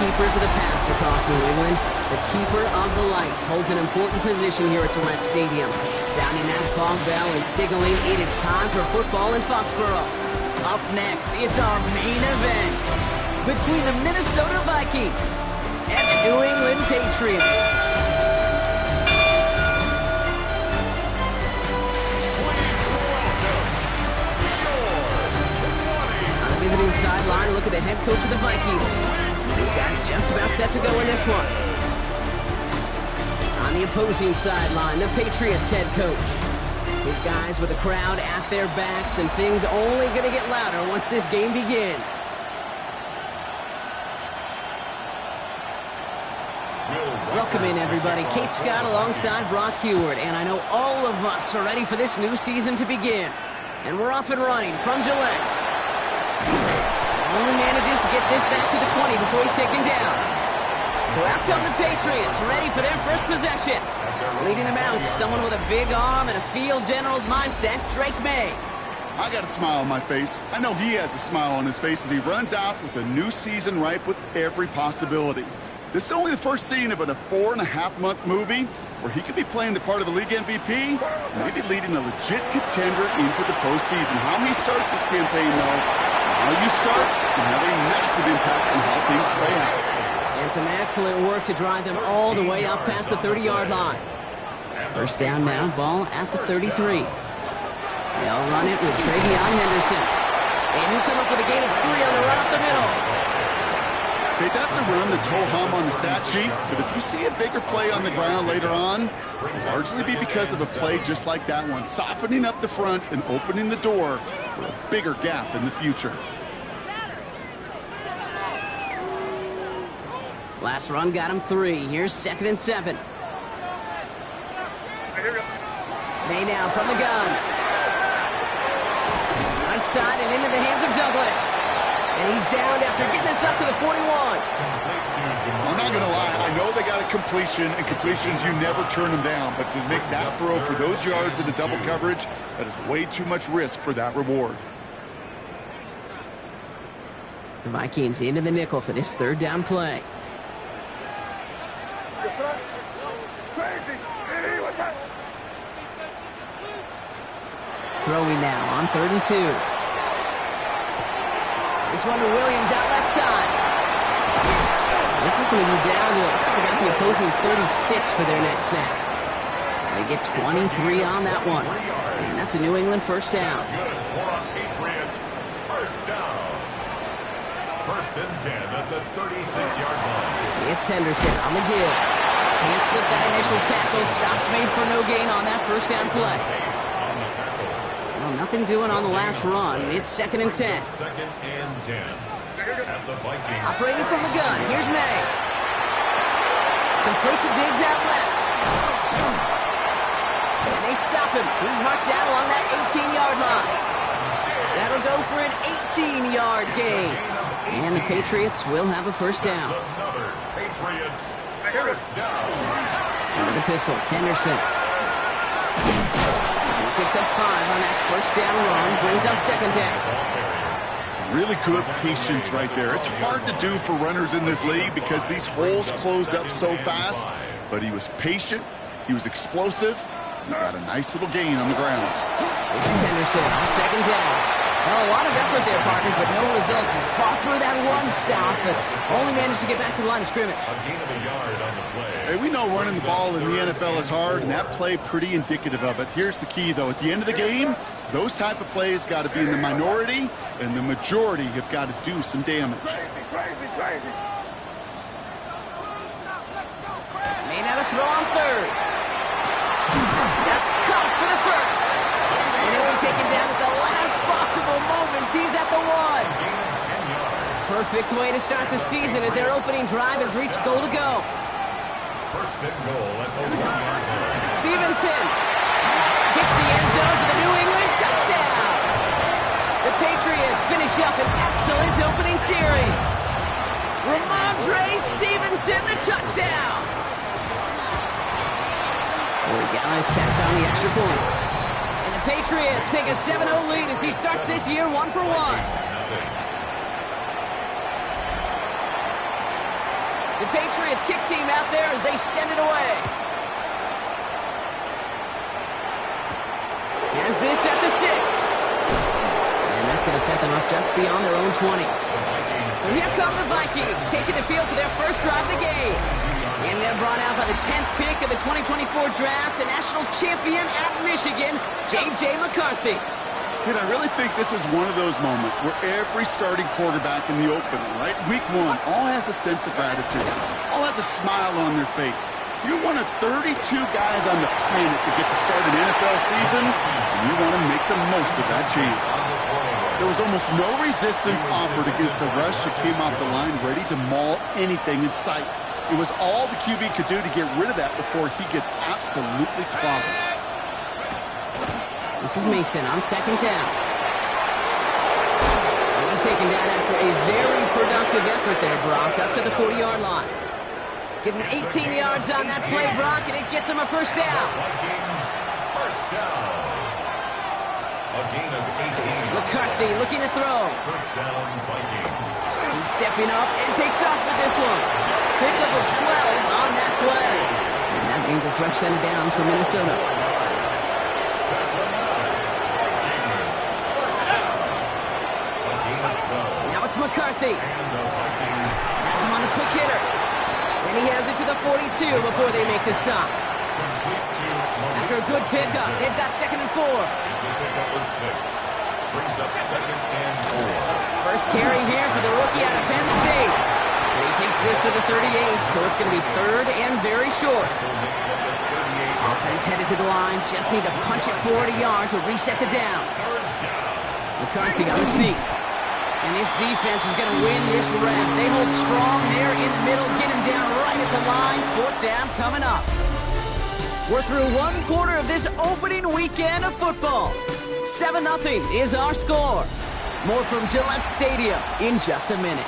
keepers of the past across New England. The keeper of the lights holds an important position here at Gillette Stadium, sounding that fog bell and signaling it is time for football in Foxborough. Up next, it's our main event between the Minnesota Vikings and the New England Patriots. Visiting sideline, look at the head coach of the Vikings. These guys just about set to go in this one. On the opposing sideline, the Patriots head coach. His guys with the crowd at their backs, and things only going to get louder once this game begins. Welcome in, everybody. Kate Scott alongside Brock Heward, and I know all of us are ready for this new season to begin. And we're off and running from Gillette. Only manages to get this back to the 20 before he's taken down. So out come the Patriots, ready for their first possession. Leading them out, someone with a big arm and a field general's mindset, Drake May. I got a smile on my face. I know he has a smile on his face as he runs out with a new season ripe with every possibility. This is only the first scene of a 4.5-month movie where he could be playing the part of the league MVP, maybe leading a legit contender into the postseason. How he starts this campaign, though, how you start can have a massive impact on how things play out. And some excellent work to drive them all the way up past the 30-yard line. First down now, ball at the 33. They'll run it with Travion Henderson. And he'll come up with a gain of 3 on the run up the middle. Okay, that's a run that's ho-hum on the stat sheet, but if you see a bigger play on the ground later on, it'll largely be because of a play just like that one, softening up the front and opening the door for a bigger gap in the future. Last run got him 3. Here's 2nd and 7. May now from the gun. Right side and into the hands of Douglas. And he's down after getting this up to the 41. I'm not going to lie. I know they got a completion, and completions, you never turn them down. But to make that throw for those yards in the double coverage, that is way too much risk for that reward. The Vikings into the nickel for this 3rd down play. Throwing now on 3rd and 2. This one to Williams out left side. This is going to be down to about the opposing 36 for their next snap. They get 23 on that one. And that's a New England first down. Patriots, first down. 1st and 10 at the 36-yard line. It's Henderson on the give. Can't slip that initial tackle. Stops made for no gain on that first down play. Well, nothing doing on the last run. It's 2nd and 10. 2nd and 10 at the Vikings. Operating from the gun. Here's May. Completes a Diggs out left. And they stop him. He's marked down along that 18-yard line. That'll go for an 18-yard gain. And the Patriots will have a first down. Another Patriots first down. Under the pistol, Henderson. He picks up 5 on that first down run. Brings up 2nd down. Really good patience right there. It's hard to do for runners in this league because these holes close up so fast. But he was patient. He was explosive. He got a nice little gain on the ground. This is Henderson on 2nd down. Well, a lot of effort there, partner, but no results. He fought through that one stop, but only managed to get back to the line of scrimmage. A gain of a yard on the play. Hey, we know running the ball in the NFL is hard, and that play pretty indicative of it. Here's the key, though. At the end of the game, those type of plays got to be in the minority, and the majority have got to do some damage. May not have throw on 3rd. That's caught for the first. And he'll be taken down at the last possible moment. He's at the 1. Perfect way to start the season as their opening drive has reached goal to go. 1st and goal at the 1-yard line. Stevenson hits the end zone for the New England touchdown. The Patriots finish up an excellent opening series. Ramondre Stevenson, the touchdown. Guys tacks on the extra point. And the Patriots take a 7-0 lead as he starts this year 1 for 1. The Patriots kick team out there as they send it away. Has this at the 6. And that's going to set them up just beyond their own 20. So here come the Vikings, taking the field for their first drive of the game. And they're brought out by the 10th pick of the 2024 draft, a national champion at Michigan, J.J. McCarthy. Kid, I really think this is one of those moments where every starting quarterback in the opener, right? Week 1, all has a sense of gratitude. All has a smile on their face. You're one of 32 guys on the planet to get to start an NFL season, and you want to make the most of that chance. There was almost no resistance offered against a rush that came off the line ready to maul anything in sight. It was all the QB could do to get rid of that before he gets absolutely clobbered. This is Mason on second down. He's taken down after a very productive effort there, Brock, up to the 40-yard line. Give him 18 yards on that play, Brock, and it gets him a first down. Vikings, first down. A gain of 18. McCarthy looking to throw. First down, Vikings. He's stepping up and takes off with this one. Pickup of 12 on that play. And that means a fresh set of downs for Minnesota. Now it's McCarthy. Has him on the quick hitter. And he has it to the 42 before they make the stop. After a good pickup, they've got 2nd and 4. It's a pickup of 6. Brings up 2nd and 4. First carry here for the rookie out of Penn State. And he takes this to the 38, so it's going to be 3rd and very short. Offense headed to the line, just need to punch it 40 yards to reset the downs. McCarthy on the sneak. And this defense is going to win this rep. They hold strong there in the middle, get him down right at the line. 4th down coming up. We're through one quarter of this opening weekend of football. 7-0 is our score. More from Gillette Stadium in just a minute.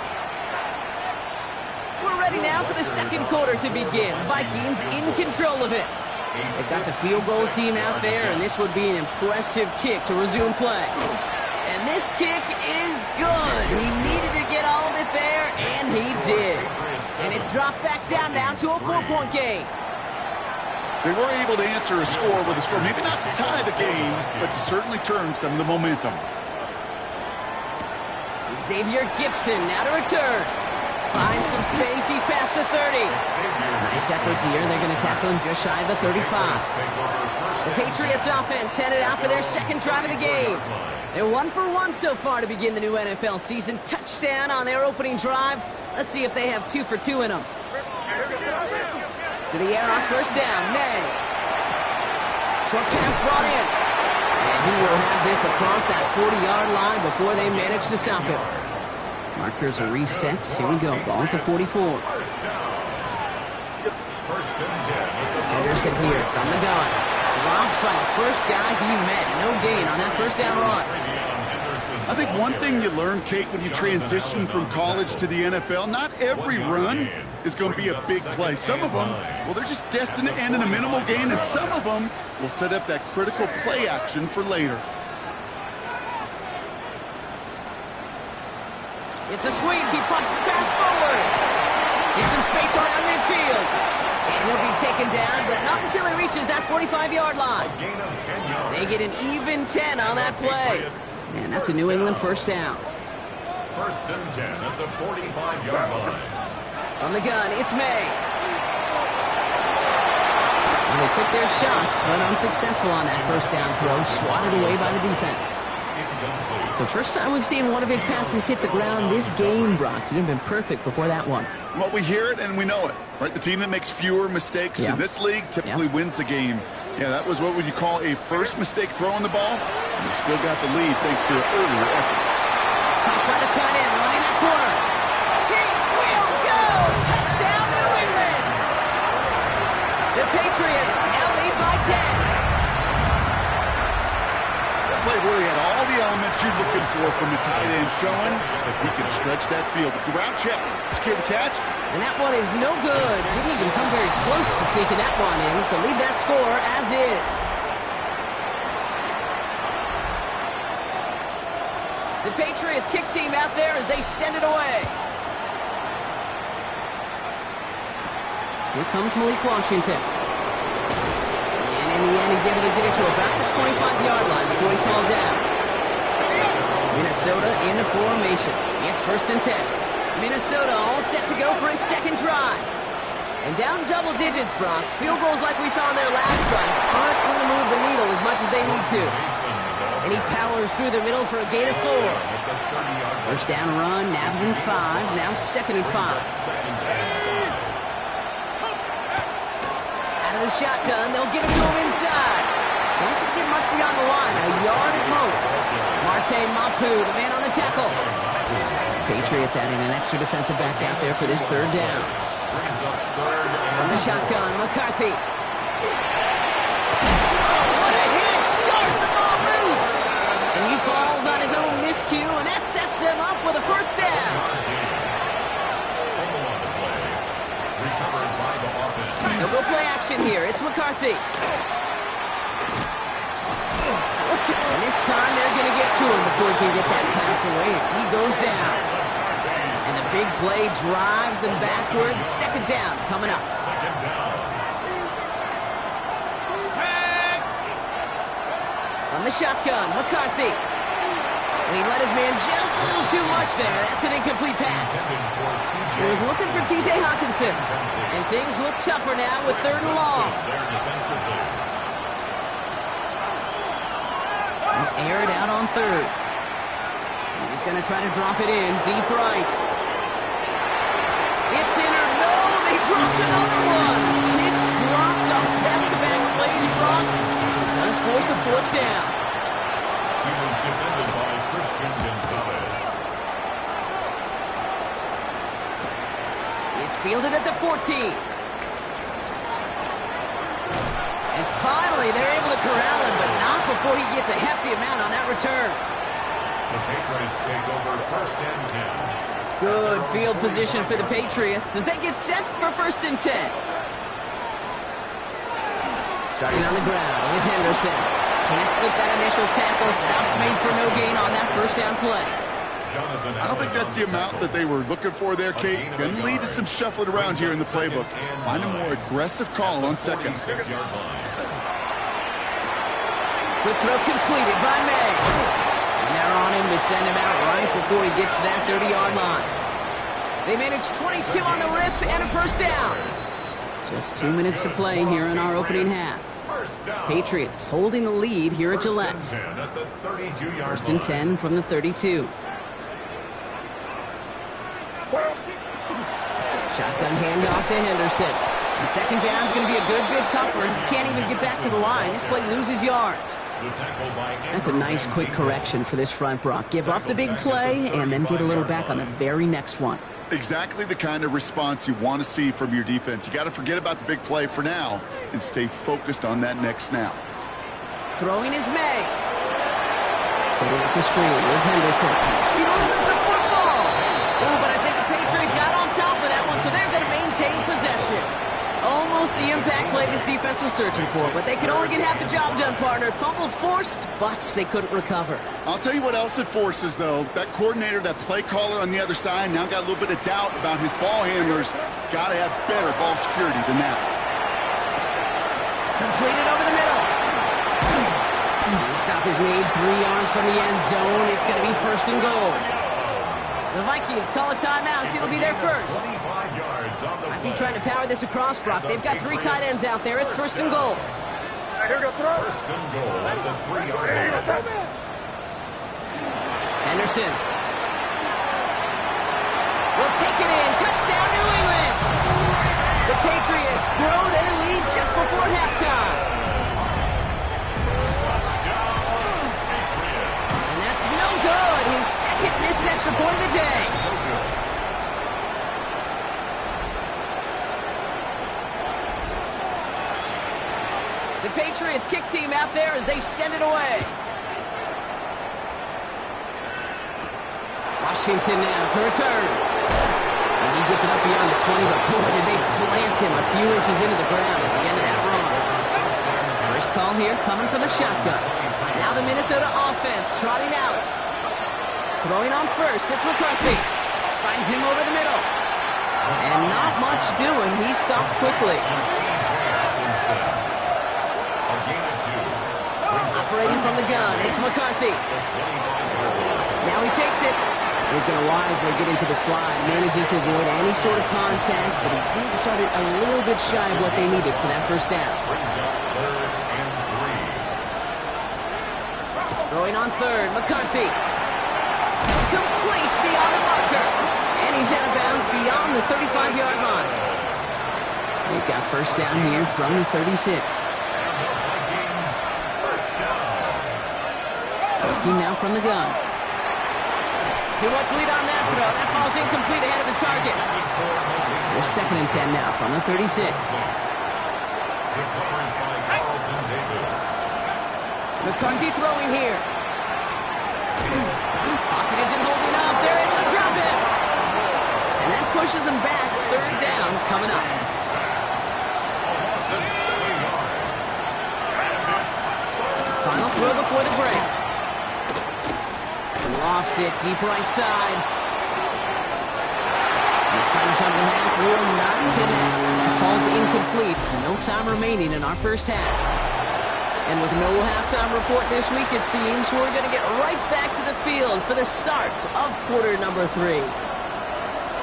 We're ready now for the second quarter to begin. Vikings in control of it. They've got the field goal team out there, and this would be an impressive kick to resume play. And this kick is good. He needed to get all of it there, and he did. And it's dropped back down now to a 4-point game. They were able to answer a score with a score, maybe not to tie the game, but to certainly turn some of the momentum. Xavier Gibson now to return. Finds some space. He's past the 30. Nice effort here. They're going to tackle him just shy of the 35. The Patriots offense headed out for their second drive of the game. They're 1 for 1 so far to begin the new NFL season. Touchdown on their opening drive. Let's see if they have 2 for 2 in them. To the air on first down. May. Short pass brought in. And he will have this across that 40-yard line before they manage to stop him. Markers are reset. Here we go. Ball at the 44. Anderson here from the gun. Dropped by the first guy he met. No gain on that first down run. I think one thing you learn, Kate, when you transition from college to the NFL, not every run is going to be a big play. Some of them, well, they're just destined to end in a minimal gain, and some of them will set up that critical play action for later. It's a sweep. He pumps the pass forward. Gets some space around midfield. And he'll be taken down, but not until he reaches that 45-yard line. They get an even 10 on that play. And that's a New England first down. First and 10 at the 45-yard line. On the gun, it's May. And they took their shots, but unsuccessful on that first down throw. Swatted away by the defense. So first time we've seen one of his passes hit the ground this game, Brock. He had been perfect before that one. Well, we hear it and we know it, right? The team that makes fewer mistakes in this league typically wins the game. Yeah, that was what would you call a first mistake throwing the ball, and they still got the lead thanks to earlier efforts. Caught by the tight end, running that corner. He will go! Touchdown, New England! The Patriots now lead by 10. Play really had all the elements you're looking for from the tight end, showing that he can stretch that field. Ground check, secure the catch. And that one is no good. Didn't even come very close to sneaking that one in, so leave that score as is. The Patriots kick team out there as they send it away. Here comes Malik Washington. And in the end, he's able to get it to about the 25-yard line before he's hauled down. Minnesota in the formation. It's 1st and 10. Minnesota all set to go for its second drive. And down double digits, Brock. Field goals like we saw on their last drive aren't going to move the needle as much as they need to. And he powers through the middle for a gain of 4. First down run, nabs him 5. Now 2nd and 5. Out of the shotgun, they'll give it to him inside. Doesn't get much beyond the line, a yard at most. Marte Mapu, the man on the tackle. Patriots adding an extra defensive back out there for this 3rd down. From the shotgun, McCarthy. What a hit! Stars the ball loose! And he falls on his own miscue, and that sets him up with a 1st down. They'll go play action here. It's McCarthy. And this time they're going to get to him before he can get that pass away as he goes down. And the big play drives them backwards. 2nd down coming up. From the shotgun, McCarthy. And he let his man just a little too much there. That's an incomplete pass. He was looking for T.J. Hawkinson. And things look tougher now with 3rd and long. Air it out on 3rd. He's going to try to drop it in deep right. It's in or no, they dropped another one. Hicks dropped on back-to-back plays, Brock. Does force a 4th down. He was defended by Christian Gonzalez. It's fielded at the 14. And finally, they're able to corral him, but not before he gets a hefty amount on that return. The Patriots take over 1st and 10. Good field position for the Patriots as they get set for 1st and 10. Starting on the ground with Henderson. Can't slip that initial tackle. Stops made for no gain on that 1st down play. I don't think that's the amount that they were looking for there, Kate. Going to lead to some shuffling around here in the playbook. Find a more aggressive call on 2nd. Quick throw completed by May. And they're on him to send him out right before he gets to that 30-yard line. They managed 22 on the rip and a 1st down. Just 2 minutes to play here in our opening half. Patriots holding the lead here at Gillette. 1st and 10 from the 32. Shotgun handoff to Henderson. And 2nd down's going to be a good bit tougher. He can't even get back to the line. This play loses yards. That's a nice quick correction for this front, Brock. Give up the big play and then get a little back on the very next one. Exactly the kind of response you want to see from your defense. You got to forget about the big play for now and stay focused on that next snap. Throwing is May. Setting up the screen with Henderson. He loses the football. Oh, but I think the Patriots got on top of that one, so they're going to maintain possession. Almost the impact play this defense was searching for, but they could only get half the job done, partner. Fumble forced, but they couldn't recover. I'll tell you what else it forces, though. That coordinator, that play caller on the other side, now got a little bit of doubt about his ball handlers. Got to have better ball security than that. Completed over the middle. The stop is made 3 yards from the end zone. It's going to be 1st and goal. The Vikings call a timeout. It'll be their first. Might be trying to power this across, Brock. They've got 3 tight ends out there. It's 1st and goal. 1st and goal at the 3-yard line. Henderson. Will take it in. Touchdown, New England. The Patriots grow their lead just before halftime. And that's no good. His 2nd missed extra point of the day. The Patriots kick team out there as they send it away. Washington now to return. And he gets it up beyond the 20, but boy, did they plant him a few inches into the ground at the end of that run. First call here coming from the shotgun. Now the Minnesota offense trotting out. Throwing on first, it's McCarthy. Finds him over the middle. And not much doing. He stopped quickly. Operating from the gun, it's McCarthy. Now he takes it. He's going to wisely get into the slide. Manages to avoid any sort of contact, but he did start it a little bit shy of what they needed for that first down. Throwing on third, McCarthy. Complete beyond the marker. And he's out of bounds beyond the 35-yard line. They've got first down here from the 36. Looking now from the gun. Too much lead on that throw. That falls incomplete ahead of his target. They're 2nd and 10 now from the 36. McCarthy throwing here. Pocket isn't holding up. They're able to drop it. And that pushes them back. 3rd down coming up. Final throw before the break. Lofts it deep right side. This final shot and a half will not connect. That falls incomplete. No time remaining in our first half. And with no halftime report this week, it seems we're going to get right back to the field for the start of quarter number 3.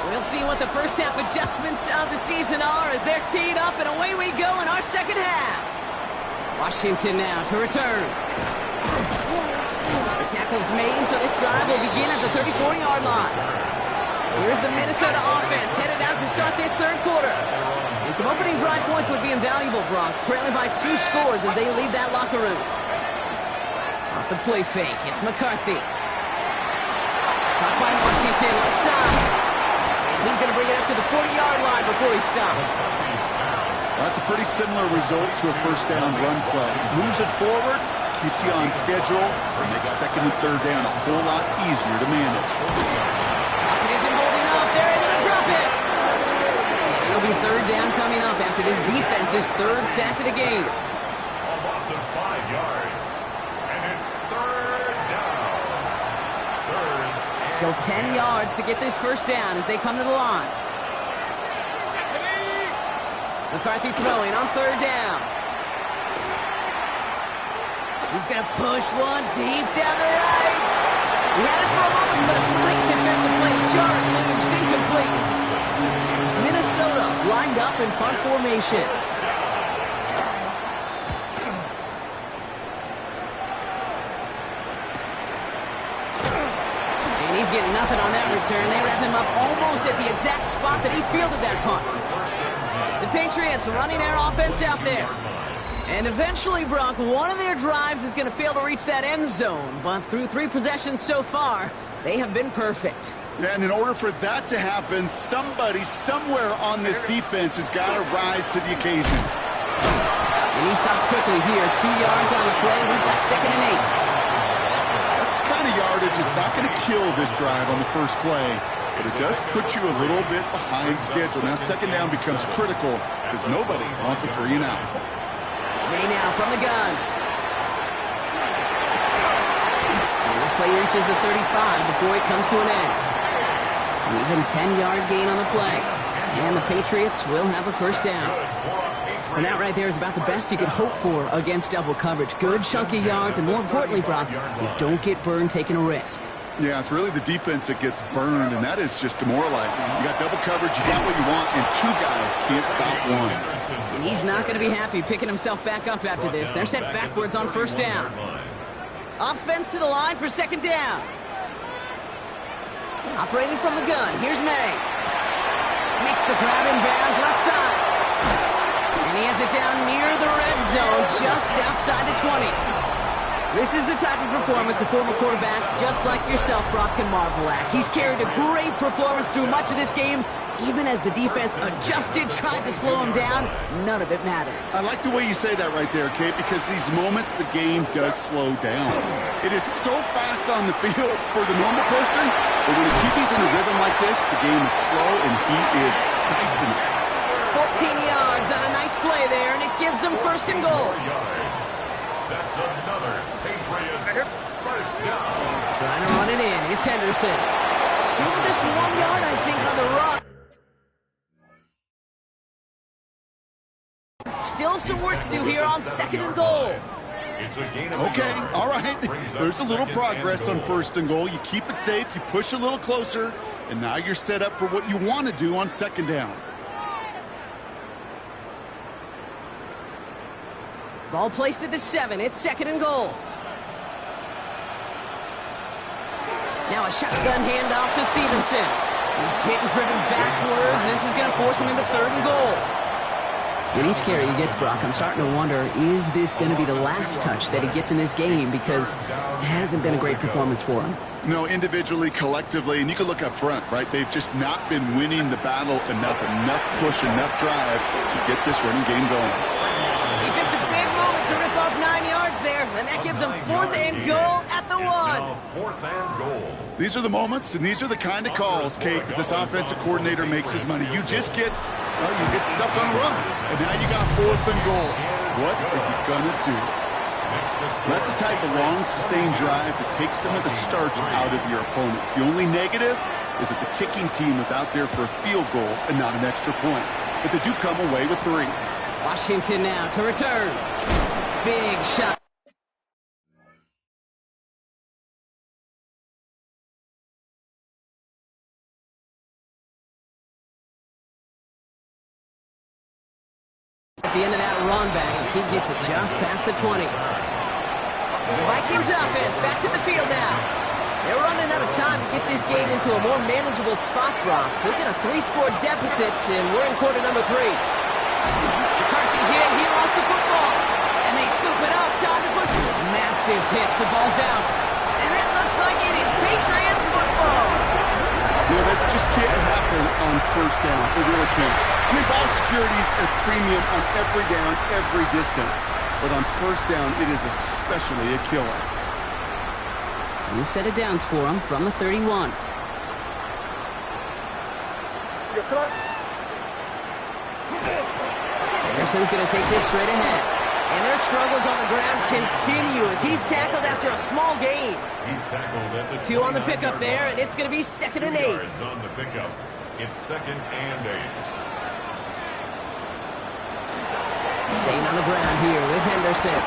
We'll see what the first half adjustments of the season are as they're teed up, and away we go in our second half. Washington now to return. The tackle's made, so this drive will begin at the 34-yard line. Here's the Minnesota offense headed out to start this 3rd quarter. And some opening drive points would be invaluable, Brock, trailing by 2 scores as they leave that locker room. Off the play fake, it's McCarthy. Caught by Washington, left side. And he's going to bring it up to the 40-yard line before he stops. That's a pretty similar result to a first down run play. Moves it forward, keeps you on schedule, and makes 2nd and 3rd down a whole lot easier to manage. Pocket isn't holding up. They're able to drop it. And it'll be 3rd down coming up after this defense's 3rd sack of the game. A loss of 5 yards. And it's 3rd down. 3rd. Still 10 yards to get this first down as they come to the line. McCarthy throwing on 3rd down. He's going to push one deep down the right. He had it for a moment, but a great defensive play. Jarrett Williams incomplete. Minnesota lined up in punt formation. And he's getting nothing on that return. They wrap him up almost at the exact spot that he fielded that punt. The Patriots running their offense out there. And eventually, Brock, one of their drives is going to fail to reach that end zone. But through 3 possessions so far, they have been perfect. Yeah, and in order for that to happen, somebody somewhere on this defense has got to rise to the occasion. And he stopped quickly here. 2 yards on the play. We've got 2nd and 8. That's the kind of yardage. It's not going to kill this drive on the first play, but it does put you a little bit behind schedule. Now 2nd down becomes critical because nobody wants a 3 and out. May now from the gun. And this play reaches the 35 before it comes to an end. An even 10-yard gain on the play. And the Patriots will have a first down. And that right there is about the best you could hope for against double coverage. Good chunky yards, and more importantly, Brock, you don't get burned taking a risk. Yeah, it's really the defense that gets burned, and that is just demoralizing. You got double coverage, you got what you want, and 2 guys can't stop one. And he's not going to be happy picking himself back up after this. They're sent backwards on first down. Offense to the line for 2nd down. Operating from the gun, here's May. Makes the grab in bounds, left side. And he has it down near the red zone, just outside the 20. This is the type of performance a former quarterback, just like yourself, Brock, can marvel at. He's carried a great performance through much of this game. Even as the defense adjusted, tried to slow him down, none of it mattered. I like the way you say that right there, Kate, because these moments the game does slow down. It is so fast on the field for the normal person, but when a QB's in a rhythm like this, the game is slow and he is dicing it. 14 yards on a nice play there, and it gives them 1st and goal. That's another Patriots first down. Trying to run it in. It's Henderson. Just 1 yard, I think, on the run. second and goal. It's a gain of Okay, a yard. all right. Brings up There's a little second progress and on goal. 1st and goal. You keep it safe, you push a little closer, and now you're set up for what you want to do on 2nd down. Ball placed at the 7. It's 2nd and goal. Now a shotgun handoff to Stevenson. He's hit and driven backwards. This is going to force him into 3rd and goal. With each carry he gets, Brock, I'm starting to wonder, is this going to be the last touch that he gets in this game? Because it hasn't been a great performance for him. No, individually, collectively, and you can look up front, right? They've just not been winning the battle enough push, enough drive to get this running game going. He picks a big moment to rip off 9 yards there, and that gives him 4th and goal at the 1. Now 4th and goal. These are the moments, and these are the kind of calls, Kate, that this offensive coordinator makes his money. You just get, you get stuffed on a run, and now you got 4th and goal. What are you gonna do? That's the type of long, sustained drive that takes some of the starch out of your opponent. The only negative is that the kicking team was out there for a field goal and not an extra point. But they do come away with 3. Washington now to return. Big shot. At the end of that run back as he gets it just past the 20. The Vikings offense back to the field now. They're running out of time to get this game into a more manageable spot, Brock. Look at a 3-score deficit, and we're in quarter number 3. McCarthy hit, he lost the football. And they scoop it up, time to push it. Massive hits, the ball's out. And it looks like it is Patriots football. Yeah, this just can't happen on 1st down. It really can't. I mean, ball security is a premium on every down, every distance. But on 1st down, it is especially a killer. New set of downs for him from the 31. Anderson's going to take this straight ahead. And their struggles on the ground continue as he's tackled after a small gain. He's tackled at the 2 on the 29 pickup yard there, line. and it's going to be 2nd and 8. 2 yards on the pickup. It's 2nd and 8. Staying on the ground here with Henderson.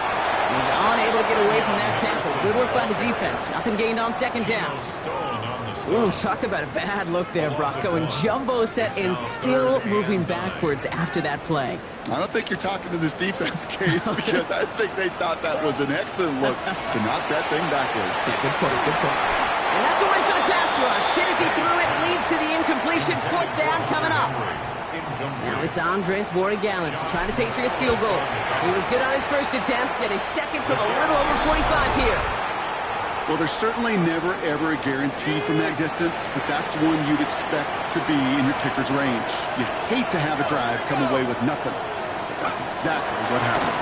He's unable to get away from that tackle. Good work by the defense. Nothing gained on 2nd down. Stone on the stop. Ooh, talk about a bad look there, Brock. Going jumbo set and still moving backwards after that play. I don't think you're talking to this defense, Kate, because I think they thought that was an excellent look to knock that thing backwards. Yeah, good point, good point. And that's a win for the pass rush. Hit as he threw it, leads to the incompletion. 4th down coming up. Now it's Andres Borregales to try the Patriots field goal. He was good on his first attempt, and his second from a little over 45 here. Well, there's certainly never, ever a guarantee from that distance, but that's one you'd expect to be in your kicker's range. You hate to have a drive come away with nothing. But that's exactly what happened.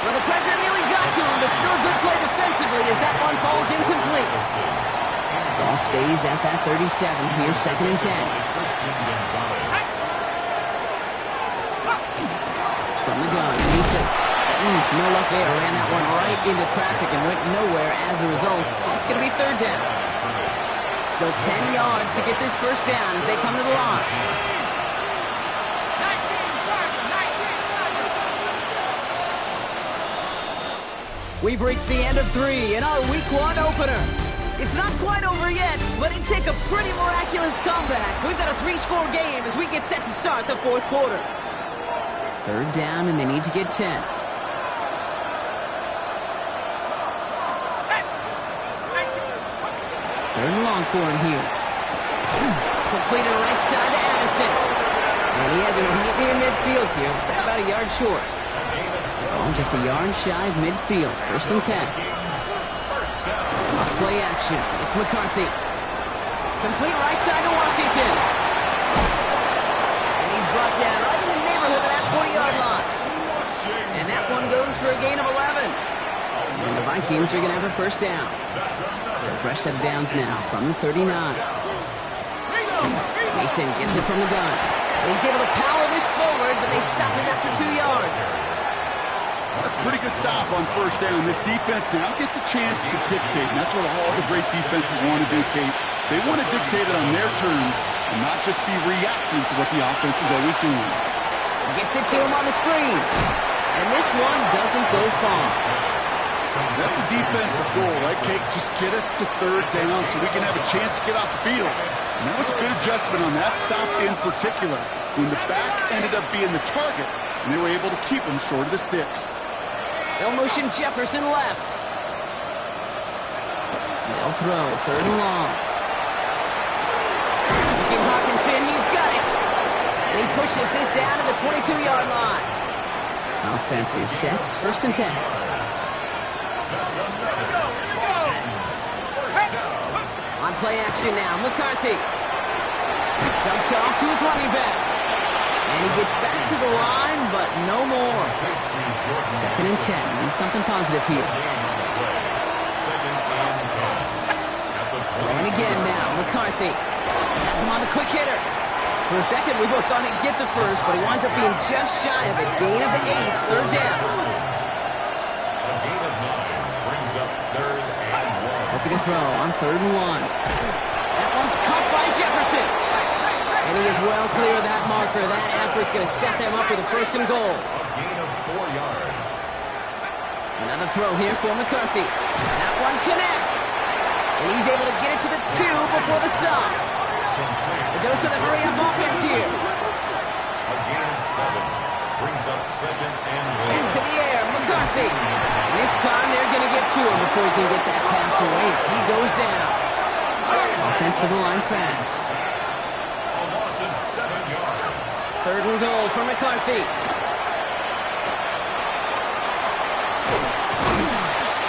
Well, the pressure nearly got to him, but still a good play defensively as that one falls incomplete. Ball stays at that 37. Here's 2nd and 10. From the gun, Mason. No luck there. Ran that one right into traffic and went nowhere as a result. It's going to be 3rd down. Still 10 yards to get this 1st down as they come to the line. We've reached the end of 3 in our Week 1 opener. It's not quite over yet, but it'd take a pretty miraculous comeback. We've got a 3-score game as we get set to start the 4th quarter. 3rd down, and they need to get 10. 3rd and long for him here. Completed right side to Addison. And he has it right near midfield here. It's about a yard short. Oh, just a yard shy of midfield. 1st and 10. Off play action. It's McCarthy. Complete right side to Washington. And he's brought down right in the neighborhood of that 40-yard line. And that one goes for a gain of 11. And the Vikings are going to have a 1st down. So a fresh set of downs now from the 39. Mason gets it from the gun. And he's able to power this forward, but they stop him after 2 yards. That's a pretty good stop on 1st down. This defense now gets a chance to dictate, and that's what all the great defenses want to do, Kate. They want to dictate it on their terms and not just be reacting to what the offense is always doing. Gets it to him on the screen. And this one doesn't go far. That's a defense's goal, right, Kate? Just get us to third down so we can have a chance to get off the field. And that was a good adjustment on that stop in particular, when the back ended up being the target, and they were able to keep him short of the sticks. They'll motion Jefferson left. They'll throw, third and long. Looking Hawkinson, he's got it. And he pushes this down to the 22-yard line. Offense is set, first and 10. On play action now, McCarthy. Dumped off to his running back. And he gets back to the line, but no more. Second and 10. Need something positive here. And again now, McCarthy. Has him on the quick hitter. For a second, we both thought he'd get the first, but he winds up being just shy of a gain of 8, third down. A gain of 9 brings up third and 1. Looking to throw on third and 1. That one's caught by Jefferson. And he is well clear of that marker. That effort's going to set them up with a first and goal. A gain of 4 yards. Another throw here for McCarthy. That one connects. And he's able to get it to the 2 before the stop. A dose of the hurry-up offense here. A gain of 7 brings up second and 1. Into the air, McCarthy. And this time they're going to get to him before he can get that pass away as he goes down. Offense to the line fast. A loss of 7 yards. Third and goal for McCarthy.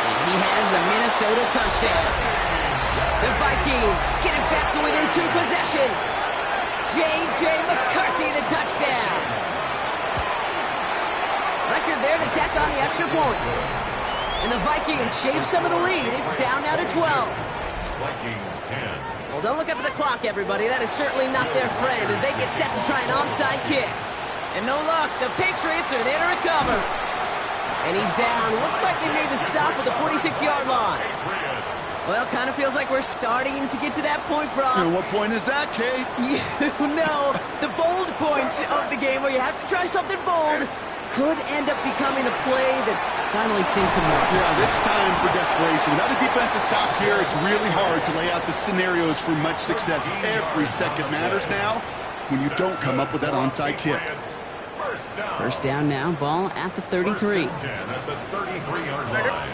And he has the Minnesota touchdown. The Vikings get it back to within 2 possessions. J.J. McCarthy, the touchdown. Record there to tack on the extra point. And the Vikings shave some of the lead. It's down now to 12. Vikings 10. Well, don't look up at the clock, everybody. That is certainly not their friend as they get set to try an onside kick. And no luck. The Patriots are there to recover. And he's down. Looks like they made the stop at the 46-yard line. Well, kind of feels like we're starting to get to that point, Brock. And what point is that, Kate? You know, the bold point of the game where you have to try something bold could end up becoming a play that finally sinks him up. Yeah, it's time for desperation. Without a defensive stop here, it's really hard to lay out the scenarios for much success. Every second matters now when you don't come up with that onside kick. First down now, ball at the 33. 10 at the 33-yard line.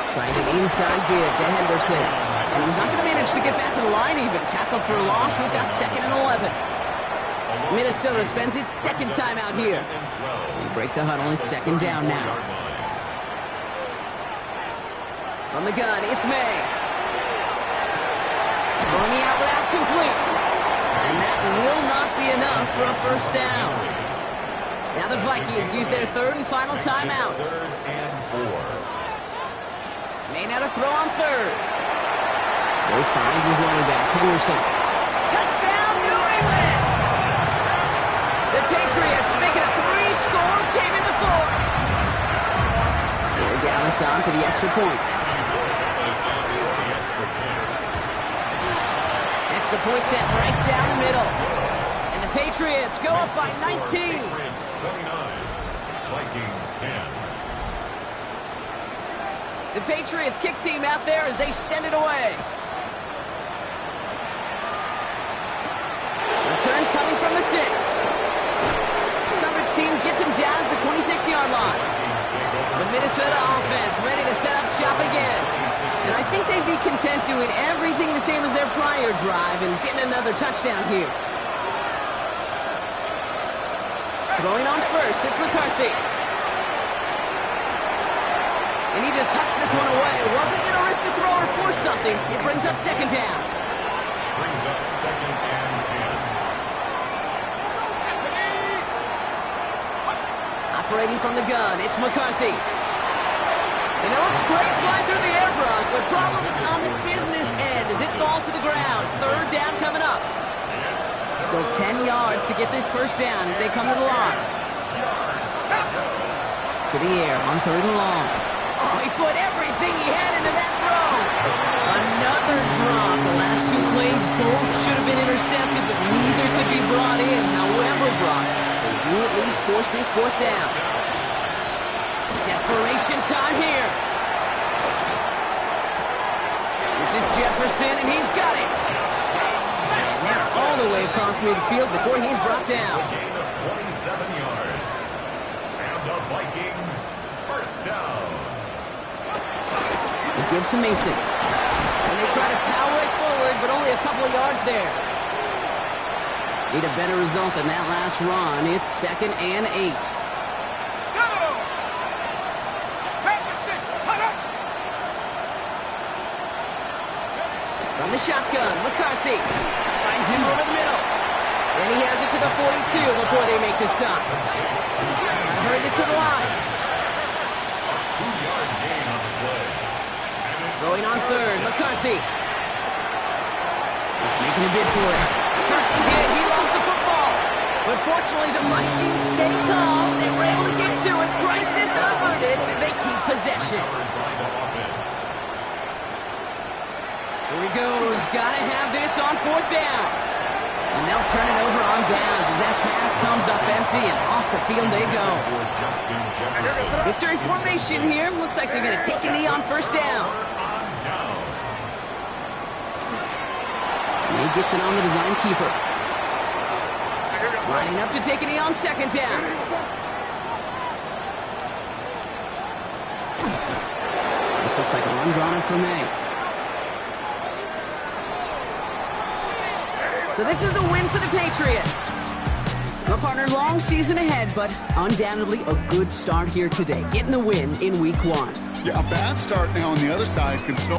Trying an inside give to Henderson. And he's not going to manage to get back to the line even. Tackle for a loss. We've got second and 11. Minnesota spends its second time out here. We break the huddle. It's second down now. From the gun, it's May. Throwing the out route complete. And that will not be enough for a first down. Now the Vikings use their third and final timeout. Third and 4. May now to throw on third. He finds his running back, Henderson. Touchdown, New England! The Patriots making a 3-score game in the fourth. They're down us on to the extra point. Extra point set right down the middle. And the Patriots go up by 19. Patriots 29. Vikings 10. The Patriots kick team out there as they send it away. Return coming from the 6. The coverage team gets him down at the 26-yard line. The Minnesota offense ready to set up shop again. And I think they'd be content doing everything the same as their prior drive and getting another touchdown here. Throwing on first, it's McCarthy. And he just hucks this one away. Wasn't going to risk a throw or force something. It brings up second down. Brings up second and 10. Operating from the gun, it's McCarthy. And it looks great flying through the air, Brock, but problems on the business end as it falls to the ground. Third down coming up. Still 10 yards to get this first down as they come to the line. To the air on third and long. Oh, he put everything he had into that throw. Another drop. The last 2 plays both should have been intercepted, but neither could be brought in. However, Brock, they do at least force this fourth down. in time here. This is Jefferson, and he's got it. And they're all the way across midfield before he's brought down. A gain of 27 yards. And the Vikings first down. They give to Mason. And they try to power it forward, but only a couple of yards there. Need a better result than that last run. It's 2nd and 8. From the shotgun, McCarthy finds him over the middle. And he has it to the 42 before they make the stop. I heard this to the line. A 2-yard gain on the play. Throwing on 3rd, McCarthy. He's making a bid for it. McCarthy did. He lost the football. But fortunately, the Vikings stay calm. They were able to get to it. Crisis averted. They keep possession. Here he goes. Gotta have this on 4th down. And they'll turn it over on downs as that pass comes up empty and off the field they go. Victory formation here. Looks like they're going to take a knee on 1st down. And he gets it on the design keeper. Lining up to take a knee on 2nd down. This looks like a run drawn up for May. So this is a win for the Patriots. Well, partner, long season ahead, but undoubtedly a good start here today. Getting the win in week 1. Yeah, a bad start now on the other side can snow.